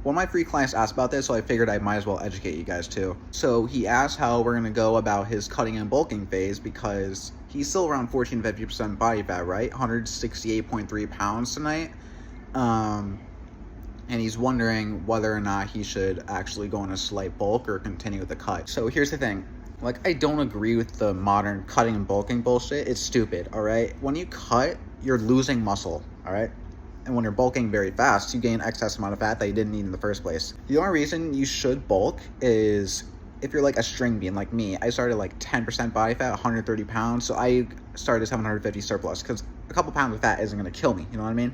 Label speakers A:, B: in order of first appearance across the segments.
A: One of my free clients asked about this, so I figured I might as well educate you guys too. So he asked how we're gonna go about his cutting and bulking phase because he's still around 14 to 50% body fat, right? 168.3 pounds tonight. And he's wondering whether or not he should actually go on a slight bulk or continue with the cut. So here's the thing. Like, I don't agree with the modern cutting and bulking bullshit. It's stupid, all right? When you cut, you're losing muscle, all right? And when you're bulking very fast, you gain excess amount of fat that you didn't need in the first place. The only reason you should bulk is if you're like a string bean like me. I started like 10% body fat, 130 pounds, so I started 750 surplus because a couple pounds of fat isn't going to kill me, you know what I mean?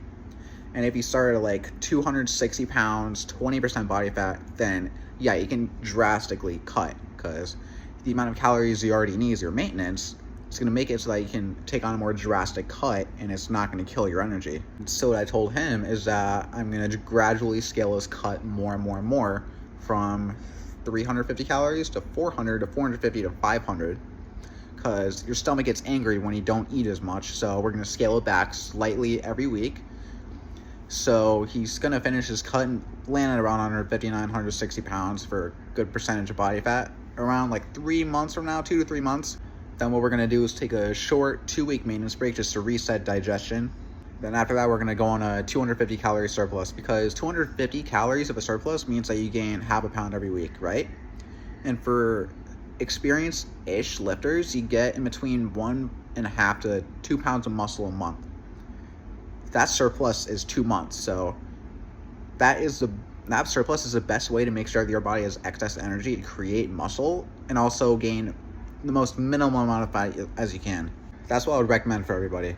A: And if you start at like 260 pounds, 20% body fat, then yeah, you can drastically cut because the amount of calories you already need is your maintenance. It's going to make it so that you can take on a more drastic cut and it's not going to kill your energy. So what I told him is that I'm going to gradually scale his cut more and more and more from 350 calories to 400 to 450 to 500 because your stomach gets angry when you don't eat as much. So we're going to scale it back slightly every week. So he's going to finish his cut and land at around 159, 160 pounds for a good percentage of body fat around like 3 months from now, 2 to 3 months. Then what we're going to do is take a short 2-week maintenance break just to reset digestion. Then after that, we're going to go on a 250 calorie surplus because 250 calories of a surplus means that you gain half a pound every week, right? And for experienced-ish lifters, you get in between 1.5 to 2 pounds of muscle a month. That surplus is 2 months, so that surplus is the best way to make sure that your body has excess energy to create muscle and also gain the most minimum amount of fat as you can. That's what I would recommend for everybody.